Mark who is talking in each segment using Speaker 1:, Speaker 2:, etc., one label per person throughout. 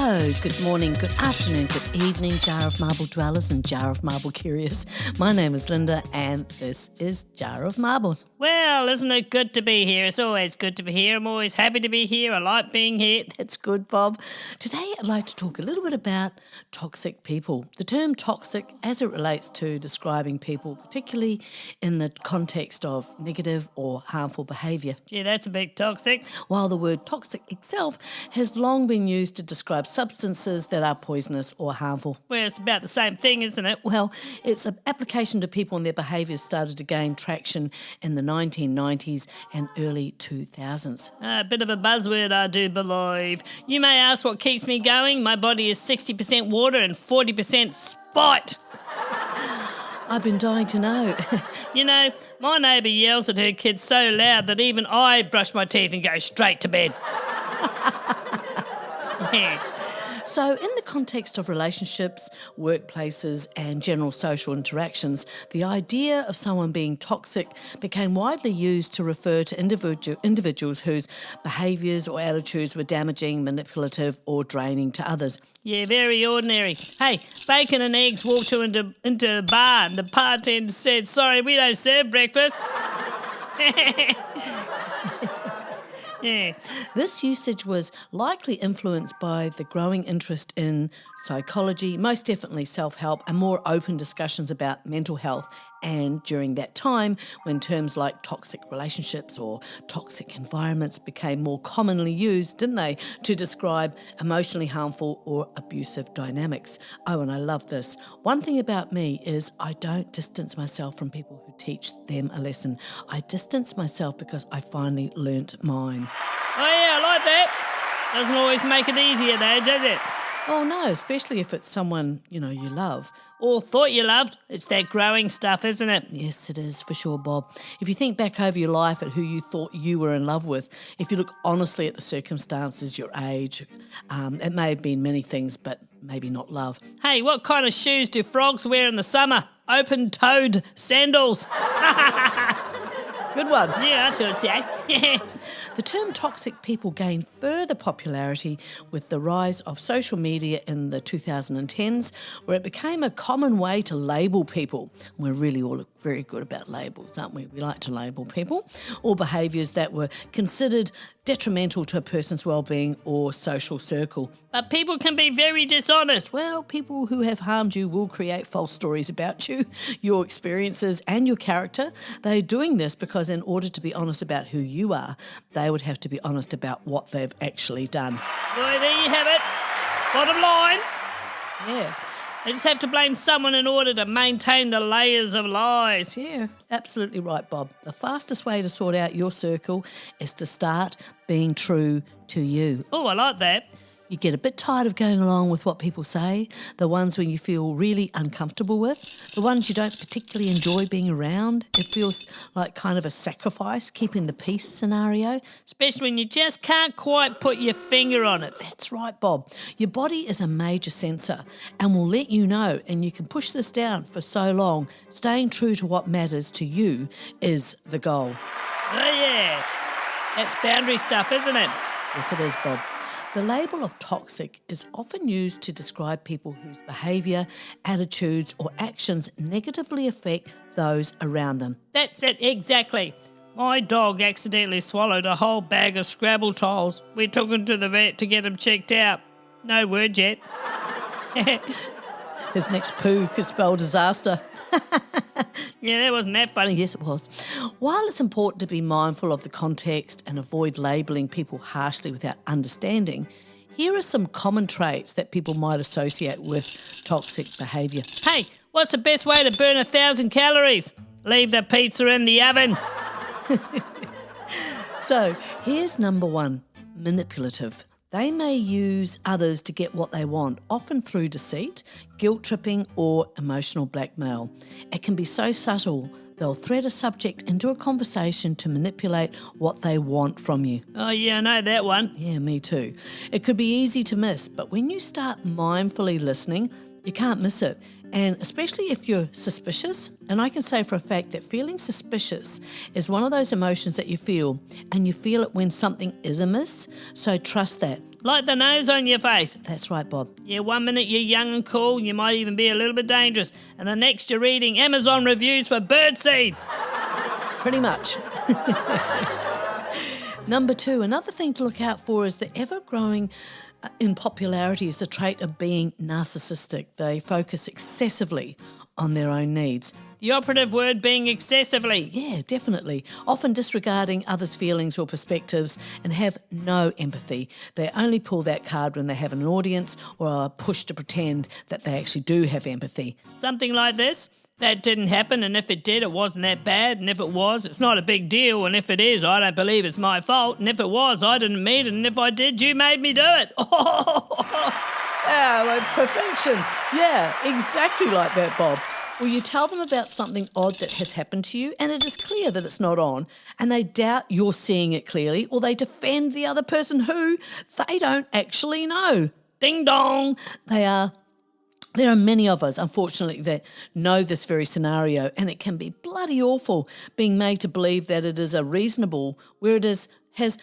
Speaker 1: Hello, good morning, good afternoon, good evening, Jar of Marble dwellers and Jar of Marble curious. My name is Linda and this is Jar of Marbles.
Speaker 2: Well, isn't it good to be here? It's always good to be here. I'm always happy to be here. I like being here.
Speaker 1: That's good, Bob. Today I'd like to talk a little bit about toxic people. The term toxic as it relates to describing people, particularly in the context of negative or harmful behaviour.
Speaker 2: Gee, that's a bit toxic.
Speaker 1: While the word toxic itself has long been used to describe substances that are poisonous or harmful.
Speaker 2: Well, it's about the same thing, isn't it?
Speaker 1: Well, its application to people and their behaviours started to gain traction in the 1990s and early 2000s.
Speaker 2: A bit of a buzzword, I do believe. You may ask what keeps me going. My body is 60% water and 40% spite.
Speaker 1: I've been dying to know.
Speaker 2: You know, my neighbour yells at her kids so loud that even I brush my teeth and go straight to bed. Yeah.
Speaker 1: So in the context of relationships, workplaces and general social interactions, the idea of someone being toxic became widely used to refer to individuals whose behaviours or attitudes were damaging, manipulative or draining to others.
Speaker 2: Yeah, very ordinary. Hey, bacon and eggs walked into a bar and the bartender said, "Sorry, we don't serve breakfast." Yeah.
Speaker 1: This usage was likely influenced by the growing interest in psychology, most definitely self-help, and more open discussions about mental health. And during that time, when terms like toxic relationships or toxic environments became more commonly used, didn't they, to describe emotionally harmful or abusive dynamics. Oh, and I love this. One thing about me is I don't distance myself from people who teach them a lesson. I distance myself because I finally learnt mine.
Speaker 2: Oh yeah, I like that. Doesn't always make it easier though, does it?
Speaker 1: Oh no, especially if it's someone, you love.
Speaker 2: Or thought you loved. It's that growing stuff, isn't it?
Speaker 1: Yes, it is, for sure, Bob. If you think back over your life at who you thought you were in love with, if you look honestly at the circumstances, your age, it may have been many things, but maybe not love.
Speaker 2: Hey, what kind of shoes do frogs wear in the summer? Open-toed sandals.
Speaker 1: Good one.
Speaker 2: Yeah, I thought so.
Speaker 1: The term toxic people gained further popularity with the rise of social media in the 2010s, where it became a common way to label people. We're really all very good about labels, aren't we? We like to label people, or behaviours that were considered detrimental to a person's well-being or social circle.
Speaker 2: But people can be very dishonest.
Speaker 1: Well, people who have harmed you will create false stories about you, your experiences and your character. They're doing this because in order to be honest about who you are, they would have to be honest about what they've actually done.
Speaker 2: Well, there you have it. Bottom line.
Speaker 1: Yeah.
Speaker 2: They just have to blame someone in order to maintain the layers of lies.
Speaker 1: Yeah, absolutely right, Bob. The fastest way to sort out your circle is to start being true to you.
Speaker 2: Oh, I like that.
Speaker 1: You get a bit tired of going along with what people say, the ones when you feel really uncomfortable with, the ones you don't particularly enjoy being around. It feels like kind of a sacrifice, keeping the peace scenario.
Speaker 2: Especially when you just can't quite put your finger on it.
Speaker 1: That's right, Bob. Your body is a major sensor and will let you know, and you can push this down for so long. Staying true to what matters to you is the goal.
Speaker 2: Oh, yeah. That's boundary stuff, isn't it?
Speaker 1: Yes, it is, Bob. The label of toxic is often used to describe people whose behaviour, attitudes or actions negatively affect those around them.
Speaker 2: That's it, exactly. My dog accidentally swallowed a whole bag of Scrabble tiles. We took him to the vet to get him checked out. No word yet.
Speaker 1: His next poo could spell disaster.
Speaker 2: Yeah, that wasn't that funny.
Speaker 1: Yes, it was. While it's important to be mindful of the context and avoid labelling people harshly without understanding, here are some common traits that people might associate with toxic behaviour.
Speaker 2: Hey, what's the best way to burn 1,000 calories? Leave the pizza in the oven.
Speaker 1: So, here's number one, manipulative. They may use others to get what they want, often through deceit, guilt-tripping or emotional blackmail. It can be so subtle, they'll thread a subject into a conversation to manipulate what they want from you.
Speaker 2: Oh yeah, I know that one.
Speaker 1: Yeah, me too. It could be easy to miss, but when you start mindfully listening, You can't miss it. And especially if you're suspicious, and I can say for a fact that feeling suspicious is one of those emotions that you feel, and you feel it when something is amiss, so trust that.
Speaker 2: Like the nose on your face.
Speaker 1: That's right, Bob.
Speaker 2: Yeah, 1 minute you're young and cool, you might even be a little bit dangerous, and the next you're reading Amazon reviews for birdseed.
Speaker 1: Pretty much. Number 2, another thing to look out for is the ever-growing in popularity is the trait of being narcissistic. They focus excessively on their own needs.
Speaker 2: The operative word being excessively.
Speaker 1: Yeah, definitely. Often disregarding others' feelings or perspectives and have no empathy. They only pull that card when they have an audience or are pushed to pretend that they actually do have empathy.
Speaker 2: Something like this. That didn't happen, and if it did, it wasn't that bad, and if it was, it's not a big deal, and if it is, I don't believe it's my fault, and if it was, I didn't mean it, and if I did, you made me do it.
Speaker 1: Yeah, like perfection. Yeah, exactly like that, Bob. Well, you tell them about something odd that has happened to you, and it is clear that it's not on, and they doubt you're seeing it clearly, or they defend the other person who they don't actually know.
Speaker 2: Ding dong.
Speaker 1: There are many of us, unfortunately, that know this very scenario, and it can be bloody awful being made to believe that it is a reasonable where it has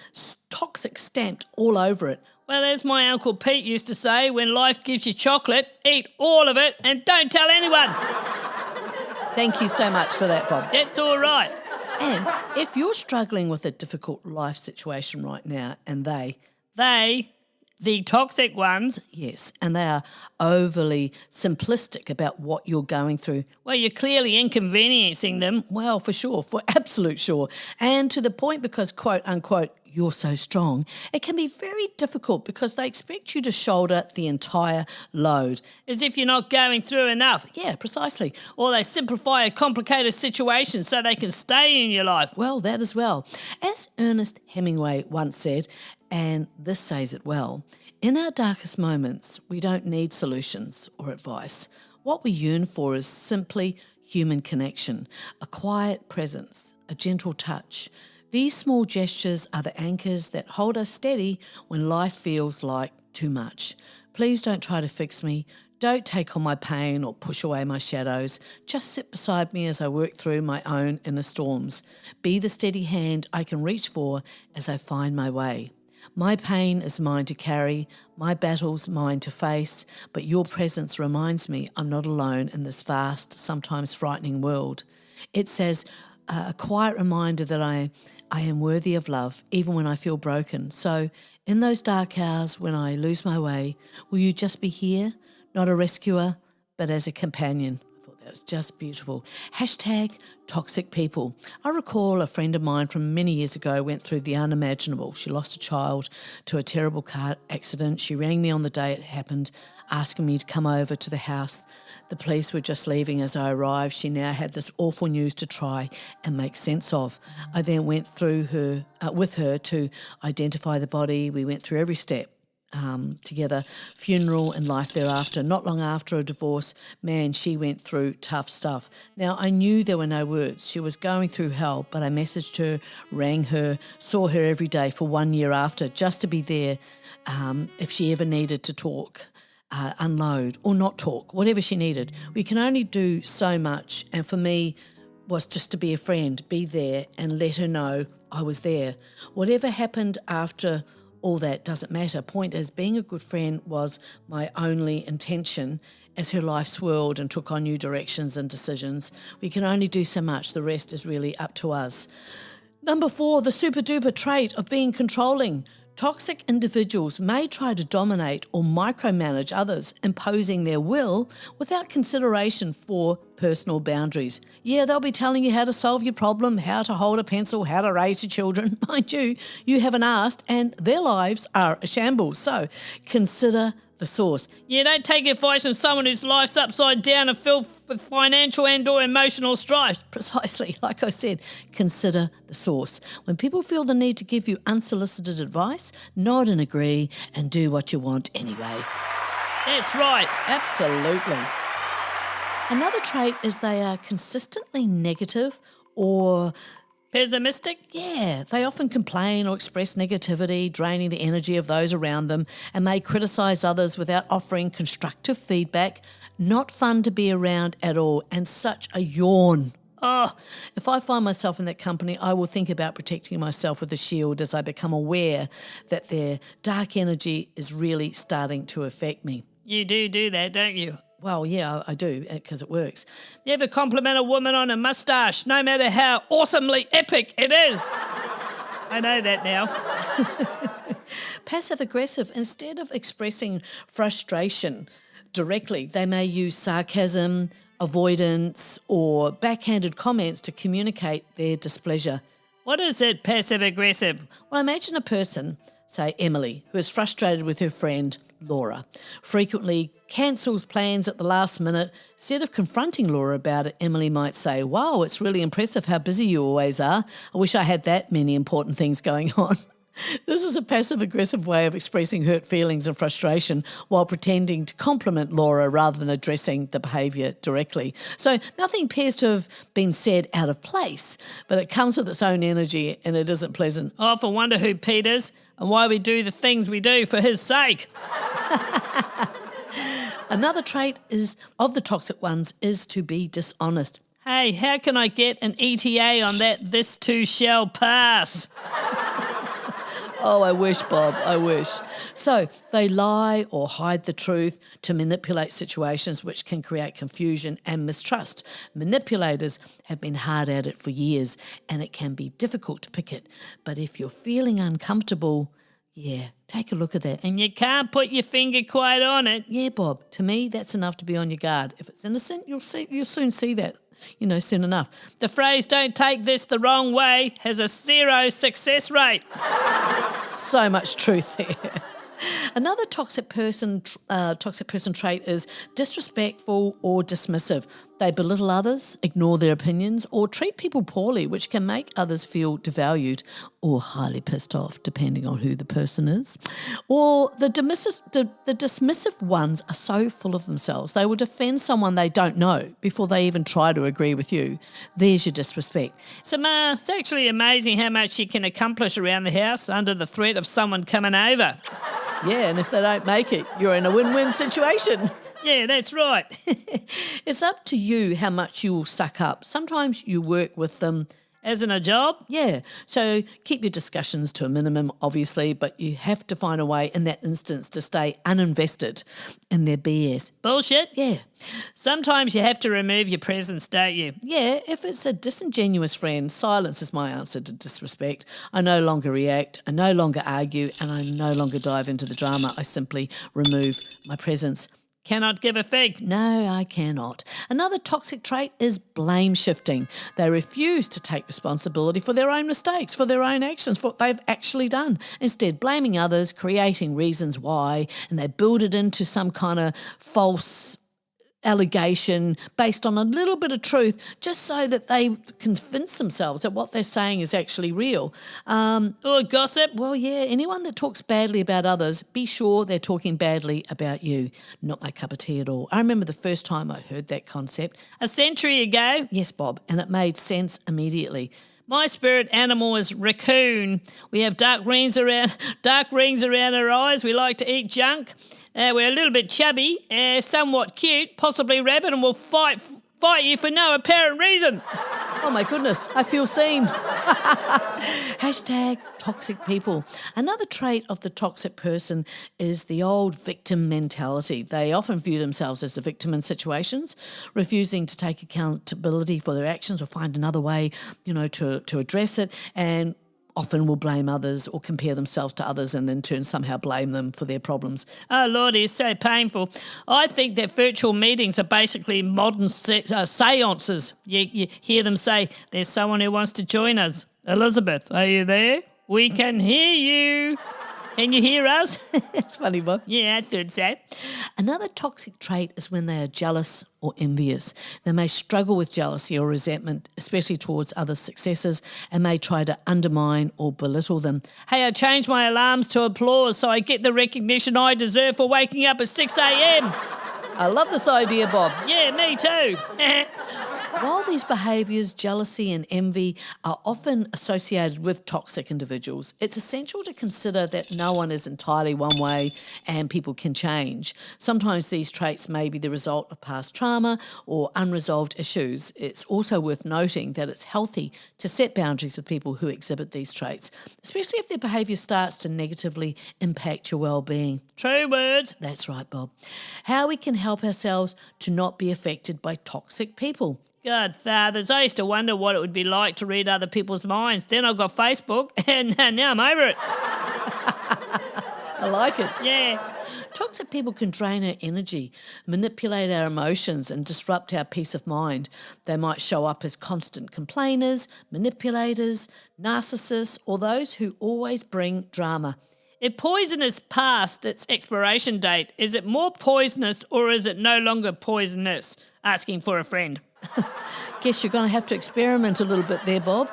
Speaker 1: toxic stamped all over it.
Speaker 2: Well, as my Uncle Pete used to say, when life gives you chocolate, eat all of it and don't tell anyone.
Speaker 1: Thank you so much for that, Bob.
Speaker 2: That's all right.
Speaker 1: And if you're struggling with a difficult life situation right now, and
Speaker 2: the toxic ones.
Speaker 1: Yes, and they are overly simplistic about what you're going through.
Speaker 2: Well, you're clearly inconveniencing them.
Speaker 1: Well, for sure, for absolute sure. And to the point because, quote unquote, you're so strong, it can be very difficult because they expect you to shoulder the entire load.
Speaker 2: As if you're not going through enough.
Speaker 1: Yeah, precisely.
Speaker 2: Or they simplify a complicated situation so they can stay in your life.
Speaker 1: Well, that as well. As Ernest Hemingway once said, and this says it well, in our darkest moments, we don't need solutions or advice. What we yearn for is simply human connection, a quiet presence, a gentle touch. These small gestures are the anchors that hold us steady when life feels like too much. Please don't try to fix me. Don't take on my pain or push away my shadows. Just sit beside me as I work through my own inner storms. Be the steady hand I can reach for as I find my way. My pain is mine to carry, my battles mine to face, but your presence reminds me I'm not alone in this vast, sometimes frightening world. It's as a quiet reminder that I am worthy of love, even when I feel broken. So in those dark hours when I lose my way, will you just be here, not a rescuer, but as a companion? That was just beautiful. Hashtag toxic people. I recall a friend of mine from many years ago went through the unimaginable. She lost a child to a terrible car accident. She rang me on the day it happened, asking me to come over to the house. The police were just leaving as I arrived. She now had this awful news to try and make sense of. I then went through with her to identify the body. We went through every step. Together, funeral and life thereafter. Not long after a divorce, man, she went through tough stuff. Now, I knew there were no words. She was going through hell, but I messaged her, rang her, saw her every day for 1 year after, just to be there if she ever needed to talk, unload, or not talk, whatever she needed. We can only do so much, and for me, was just to be a friend, be there, and let her know I was there. Whatever happened after all that doesn't matter. Point is, being a good friend was my only intention as her life swirled and took on new directions and decisions. We can only do so much. The rest is really up to us. Number 4, the super duper trait of being controlling. Toxic individuals may try to dominate or micromanage others, imposing their will without consideration for personal boundaries. Yeah, they'll be telling you how to solve your problem, how to hold a pencil, how to raise your children. Mind you, you haven't asked, and their lives are a shambles. So consider the source.
Speaker 2: Yeah, don't take advice from someone whose life's upside down and filled with financial and or emotional strife.
Speaker 1: Precisely, like I said, consider the source. When people feel the need to give you unsolicited advice, nod and agree and do what you want anyway.
Speaker 2: That's right.
Speaker 1: Absolutely. Another trait is they are consistently negative or
Speaker 2: Pessimistic?
Speaker 1: Yeah, they often complain or express negativity, draining the energy of those around them, and may criticise others without offering constructive feedback. Not fun to be around at all, and such a yawn. Oh, if I find myself in that company, I will think about protecting myself with a shield as I become aware that their dark energy is really starting to affect me.
Speaker 2: You do that, don't you?
Speaker 1: Well, yeah, I do, because it works.
Speaker 2: You ever compliment a woman on a moustache, no matter how awesomely epic it is? I know that now.
Speaker 1: Passive-aggressive, instead of expressing frustration directly, they may use sarcasm, avoidance, or backhanded comments to communicate their displeasure.
Speaker 2: What is it, passive-aggressive?
Speaker 1: Well, imagine a person, say Emily, who is frustrated with her friend Laura, frequently cancels plans at the last minute. Instead of confronting Laura about it, Emily might say, "Wow, it's really impressive how busy you always are. I wish I had that many important things going on." This is a passive-aggressive way of expressing hurt feelings and frustration while pretending to compliment Laura rather than addressing the behaviour directly. So nothing appears to have been said out of place, but it comes with its own energy and it isn't pleasant.
Speaker 2: I often wonder who Pete is and why we do the things we do for his sake.
Speaker 1: Another trait of the toxic ones is to be dishonest.
Speaker 2: Hey, how can I get an ETA on that "this too shall pass"?
Speaker 1: Oh, I wish, Bob, I wish. So they lie or hide the truth to manipulate situations, which can create confusion and mistrust. Manipulators have been hard at it for years and it can be difficult to pick it. But if you're feeling uncomfortable, yeah, take a look at that.
Speaker 2: And you can't put your finger quite on it.
Speaker 1: Yeah, Bob, to me, that's enough to be on your guard. If it's innocent, you'll soon see that, soon enough.
Speaker 2: The phrase "don't take this the wrong way" has a 0 success rate.
Speaker 1: So much truth there. Another toxic person trait is disrespectful or dismissive. They belittle others, ignore their opinions, or treat people poorly, which can make others feel devalued or highly pissed off, depending on who the person is. Or the dismissive ones are so full of themselves, they will defend someone they don't know before they even try to agree with you. There's your disrespect.
Speaker 2: So, Ma, it's actually amazing how much you can accomplish around the house under the threat of someone coming over.
Speaker 1: Yeah, and if they don't make it, you're in a win-win situation.
Speaker 2: Yeah, that's right.
Speaker 1: It's up to you how much you will suck up. Sometimes you work with them.
Speaker 2: As in a job?
Speaker 1: Yeah, so keep your discussions to a minimum, obviously, but you have to find a way in that instance to stay uninvested in their BS.
Speaker 2: Bullshit?
Speaker 1: Yeah.
Speaker 2: Sometimes you have to remove your presence, don't you?
Speaker 1: Yeah, if it's a disingenuous friend, silence is my answer to disrespect. I no longer react, I no longer argue, and I no longer dive into the drama. I simply remove my presence.
Speaker 2: Cannot give a fig.
Speaker 1: No, I cannot. Another toxic trait is blame shifting. They refuse to take responsibility for their own mistakes, for their own actions, for what they've actually done. Instead, blaming others, creating reasons why, and they build it into some kind of false allegation based on a little bit of truth just so that they convince themselves that what they're saying is actually real.
Speaker 2: Or gossip.
Speaker 1: Well, yeah, anyone that talks badly about others, be sure they're talking badly about you. Not my cup of tea at all. I remember the first time I heard that concept.
Speaker 2: A century ago.
Speaker 1: Yes, Bob, and it made sense immediately.
Speaker 2: My spirit animal is raccoon. We have dark rings around our eyes. We like to eat junk. We're a little bit chubby, somewhat cute, possibly rabbit, and we'll fight you for no apparent reason.
Speaker 1: Oh my goodness, I feel seen. Hashtag toxic people. Another trait of the toxic person is the old victim mentality. They often view themselves as the victim in situations, refusing to take accountability for their actions or find another way, to address it, and often will blame others or compare themselves to others and in turn somehow blame them for their problems.
Speaker 2: Oh, Lord, it's so painful. I think that virtual meetings are basically modern seances. You hear them say, "There's someone who wants to join us. Elizabeth, are you there? We can hear you. Can you hear us?"
Speaker 1: It's funny, Bob.
Speaker 2: Yeah, I thought so.
Speaker 1: Another toxic trait is when they are jealous or envious. They may struggle with jealousy or resentment, especially towards others' successes, and may try to undermine or belittle them.
Speaker 2: Hey, I changed my alarms to applause so I get the recognition I deserve for waking up at 6 a.m.
Speaker 1: I love this idea, Bob.
Speaker 2: Yeah, me too.
Speaker 1: While these behaviours, jealousy and envy, are often associated with toxic individuals, it's essential to consider that no one is entirely one way and people can change. Sometimes these traits may be the result of past trauma or unresolved issues. It's also worth noting that it's healthy to set boundaries with people who exhibit these traits, especially if their behaviour starts to negatively impact your well-being.
Speaker 2: True words.
Speaker 1: That's right, Bob. How we can help ourselves to not be affected by toxic people.
Speaker 2: God, fathers, I used to wonder what it would be like to read other people's minds. Then I got Facebook, and now I'm over it.
Speaker 1: I like it.
Speaker 2: Yeah.
Speaker 1: Toxic people can drain our energy, manipulate our emotions, and disrupt our peace of mind. They might show up as constant complainers, manipulators, narcissists, or those who always bring drama.
Speaker 2: If poison is past its expiration date, is it more poisonous or is it no longer poisonous? Asking for a friend.
Speaker 1: Guess you're going to have to experiment a little bit there, Bob.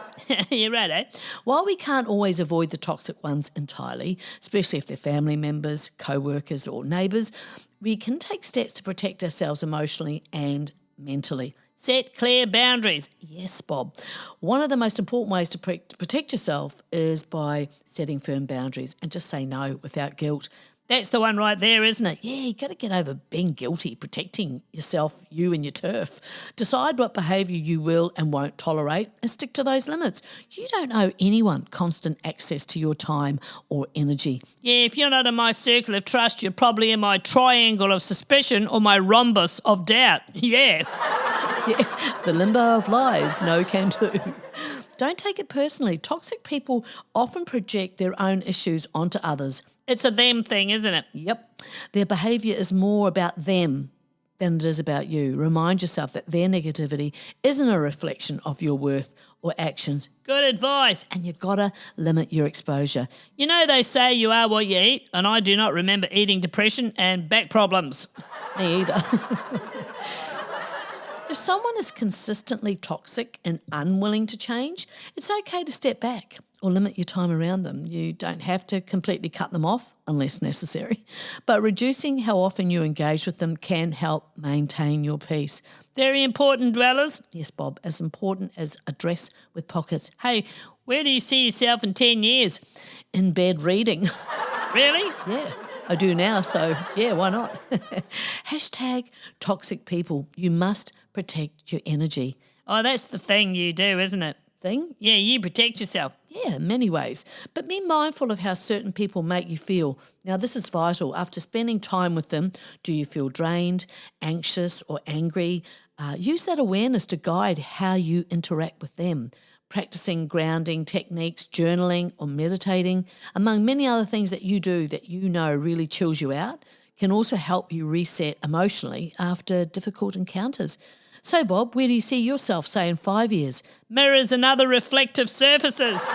Speaker 2: You're right, eh?
Speaker 1: While we can't always avoid the toxic ones entirely, especially if they're family members, co-workers or neighbours, we can take steps to protect ourselves emotionally and mentally.
Speaker 2: Set clear boundaries.
Speaker 1: Yes, Bob. One of the most important ways to protect yourself is by setting firm boundaries and just say no without guilt.
Speaker 2: That's the one right there, isn't it?
Speaker 1: Yeah, you got to get over being guilty, protecting yourself, you and your turf. Decide what behaviour you will and won't tolerate and stick to those limits. You don't owe anyone constant access to your time or energy.
Speaker 2: Yeah, if you're not in my circle of trust, you're probably in my triangle of suspicion or my rhombus of doubt. Yeah.
Speaker 1: Yeah, the limbo of lies, no can do. Don't take it personally. Toxic people often project their own issues onto others.
Speaker 2: It's a them thing, isn't it?
Speaker 1: Yep. Their behaviour is more about them than it is about you. Remind yourself that their negativity isn't a reflection of your worth or actions.
Speaker 2: Good advice.
Speaker 1: And you've got to limit your exposure.
Speaker 2: You know they say you are what you eat, and I do not remember eating depression and back problems.
Speaker 1: Me either. If someone is consistently toxic and unwilling to change, it's okay to step back or limit your time around them. You don't have to completely cut them off unless necessary, but reducing how often you engage with them can help maintain your peace.
Speaker 2: Very important, dwellers.
Speaker 1: Yes, Bob, as important as a dress with pockets.
Speaker 2: Hey, where do you see yourself in 10 years?
Speaker 1: In bed reading.
Speaker 2: Really?
Speaker 1: Yeah, I do now, so yeah, why not? Hashtag toxic people. You must protect your energy.
Speaker 2: Oh, that's the thing you do, isn't it?
Speaker 1: Thing?
Speaker 2: Yeah, you protect yourself.
Speaker 1: Yeah, in many ways. But be mindful of how certain people make you feel. Now, this is vital. After spending time with them, do you feel drained, anxious, or angry? Use that awareness to guide how you interact with them. Practicing grounding techniques, journaling, or meditating, among many other things that you do that you know really chills you out, can also help you reset emotionally after difficult encounters. So, Bob, where do you see yourself, say, in 5 years?
Speaker 2: Mirrors and other reflective surfaces.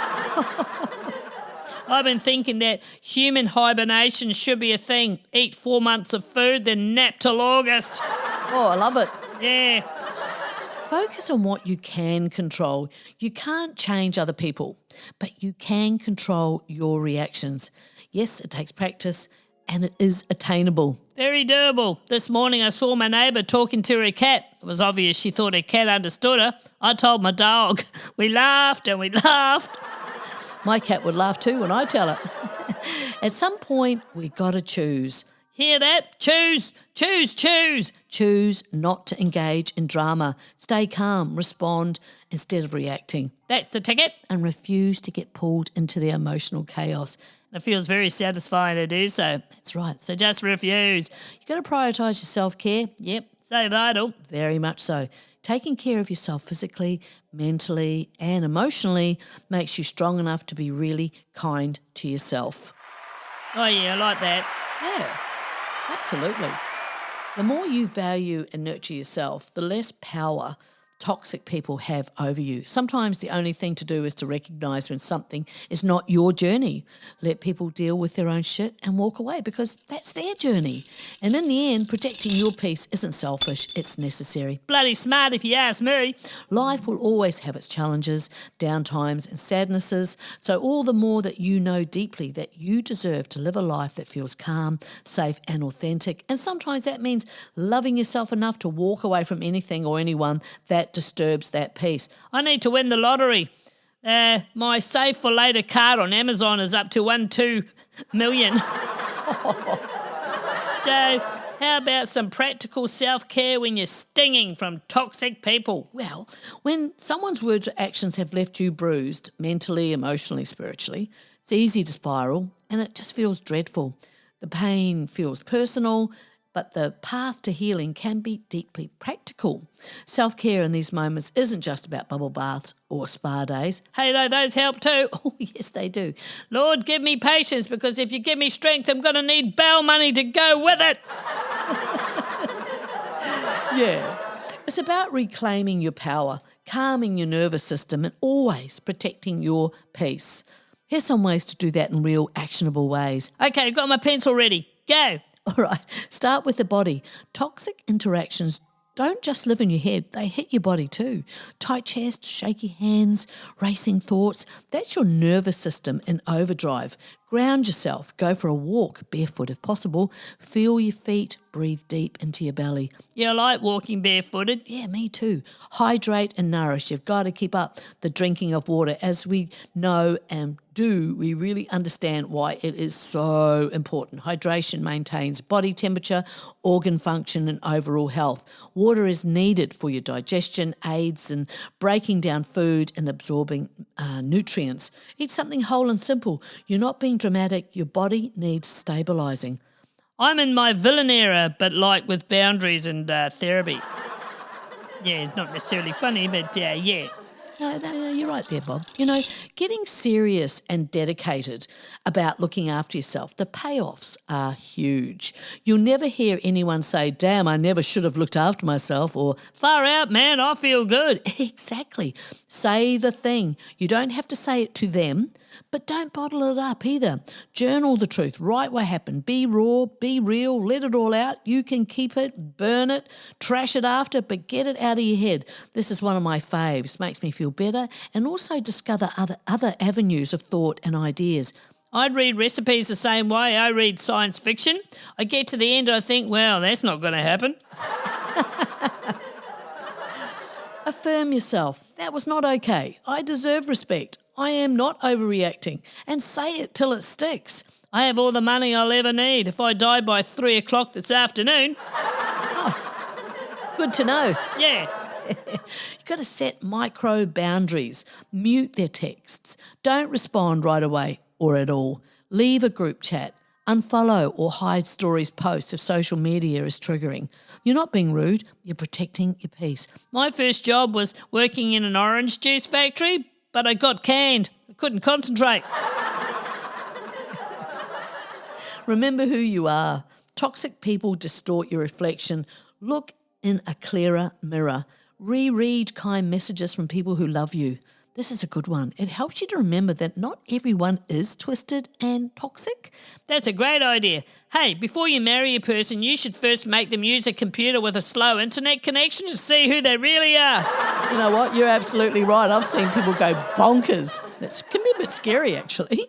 Speaker 2: I've been thinking that human hibernation should be a thing. Eat 4 months of food, then nap till August.
Speaker 1: Oh, I love it.
Speaker 2: Yeah.
Speaker 1: Focus on what you can control. You can't change other people, but you can control your reactions. Yes, it takes practice, and it is attainable.
Speaker 2: Very doable. This morning I saw my neighbour talking to her cat. It was obvious she thought her cat understood her. I told my dog. We laughed and we laughed.
Speaker 1: My cat would laugh too when I tell it. At some point, we got to choose.
Speaker 2: Hear that? Choose, choose, choose.
Speaker 1: Choose not to engage in drama. Stay calm, respond instead of reacting.
Speaker 2: That's the ticket.
Speaker 1: And refuse to get pulled into the emotional chaos.
Speaker 2: It feels very satisfying to do so.
Speaker 1: That's right.
Speaker 2: So just refuse.
Speaker 1: You've got to prioritise your self-care.
Speaker 2: Yep, so vital.
Speaker 1: Very much so. Taking care of yourself physically, mentally and emotionally makes you strong enough to be really kind to yourself.
Speaker 2: Oh yeah, I like that.
Speaker 1: Yeah, absolutely. The more you value and nurture yourself, the less power toxic people have over you. Sometimes the only thing to do is to recognise when something is not your journey. Let people deal with their own shit and walk away because that's their journey. And in the end, protecting your peace isn't selfish, it's necessary.
Speaker 2: Bloody smart if you ask me.
Speaker 1: Life will always have its challenges, downtimes and sadnesses, so all the more that you know deeply that you deserve to live a life that feels calm, safe and authentic. And sometimes that means loving yourself enough to walk away from anything or anyone that disturbs that peace.
Speaker 2: I need to win the lottery. My save for later card on Amazon is up to 1-2 million. So how about some practical self-care when you're stinging from toxic people?
Speaker 1: Well, when someone's words or actions have left you bruised, mentally, emotionally, spiritually, it's easy to spiral and it just feels dreadful. The pain feels personal, but the path to healing can be deeply practical. Self-care in these moments isn't just about bubble baths or spa days.
Speaker 2: Hey, those help too.
Speaker 1: Oh, yes, they do.
Speaker 2: Lord, give me patience, because if you give me strength, I'm going to need bail money to go with it.
Speaker 1: Yeah. It's about reclaiming your power, calming your nervous system, and always protecting your peace. Here's some ways to do that in real, actionable ways.
Speaker 2: Okay, got my pencil ready. Go.
Speaker 1: All right, start with the body. Toxic interactions don't just live in your head, they hit your body too. Tight chest, shaky hands, racing thoughts, that's your nervous system in overdrive. Ground yourself, go for a walk, barefoot if possible. Feel your feet, breathe deep into your belly.
Speaker 2: Yeah, I like walking barefooted.
Speaker 1: Yeah, me too. Hydrate and nourish. You've got to keep up the drinking of water. As we know and do, we really understand why it is so important. Hydration maintains body temperature, organ function, and overall health. Water is needed for your digestion, aids in breaking down food and absorbing nutrients. Eat something whole and simple. You're not being dramatic. Your body needs stabilising.
Speaker 2: I'm in my villain era, but like with boundaries and therapy. Yeah, not necessarily funny, but yeah.
Speaker 1: No, you're right there, Bob. You know, getting serious and dedicated about looking after yourself, the payoffs are huge. You'll never hear anyone say, damn, I never should have looked after myself, or
Speaker 2: Far out, man, I feel good.
Speaker 1: Exactly. Say the thing. You don't have to say it to them, but don't bottle it up either. Journal the truth. Write what happened. Be raw, be real, let it all out. You can keep it, burn it, trash it after, but get it out of your head. This is one of my faves. Makes me feel better and also discover other avenues of thought and ideas.
Speaker 2: I'd read recipes the same way I read science fiction. I get to the end and I think, well, that's not going to happen.
Speaker 1: Affirm yourself. That was not okay. I deserve respect. I am not overreacting. And say it till it sticks.
Speaker 2: I have all the money I'll ever need if I die by 3 o'clock this afternoon.
Speaker 1: Good to know.
Speaker 2: Yeah.
Speaker 1: You've got to set micro boundaries. Mute their texts. Don't respond right away or at all. Leave a group chat. Unfollow or hide stories posts if social media is triggering. You're not being rude. You're protecting your peace.
Speaker 2: My first job was working in an orange juice factory, but I got canned. I couldn't concentrate.
Speaker 1: Remember who you are. Toxic people distort your reflection. Look in a clearer mirror. Reread kind messages from people who love you. This is a good one. It helps you to remember that not everyone is twisted and toxic.
Speaker 2: That's a great idea. Hey, before you marry a person, you should first make them use a computer with a slow internet connection to see who they really are.
Speaker 1: You know what? You're absolutely right. I've seen people go bonkers. It can be a bit scary, actually.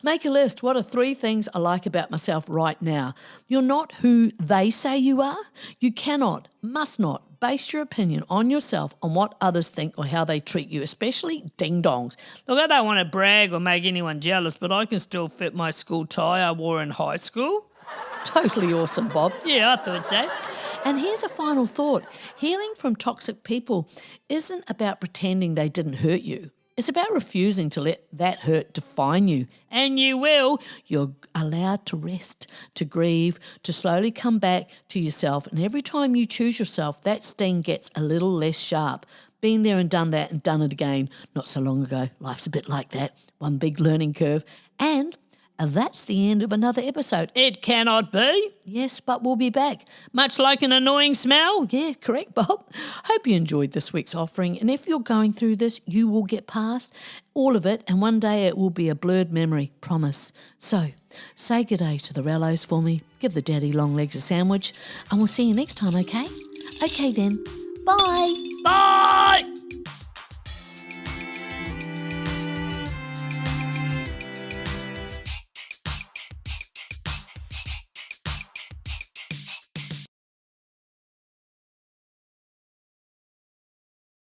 Speaker 1: Make a list. What are 3 things I like about myself right now? You're not who they say you are. You cannot, must not base your opinion on yourself on what others think or how they treat you, especially ding-dongs.
Speaker 2: Look, I don't want to brag or make anyone jealous, but I can still fit my school tie I wore in high school.
Speaker 1: Totally awesome, Bob.
Speaker 2: Yeah, I thought so.
Speaker 1: And here's a final thought. Healing from toxic people isn't about pretending they didn't hurt you. It's about refusing to let that hurt define you.
Speaker 2: And you will.
Speaker 1: You're allowed to rest, to grieve, to slowly come back to yourself. And every time you choose yourself, that sting gets a little less sharp. Been there and done that and done it again not so long ago. Life's a bit like that. One big learning curve. And that's the end of another episode.
Speaker 2: It cannot be.
Speaker 1: Yes, but we'll be back.
Speaker 2: Much like an annoying smell.
Speaker 1: Yeah, correct, Bob. Hope you enjoyed this week's offering. And if you're going through this, you will get past all of it. And one day it will be a blurred memory. Promise. So say good day to the Rellos for me. Give the daddy long legs a sandwich. And we'll see you next time, okay? Okay then. Bye.
Speaker 2: Bye.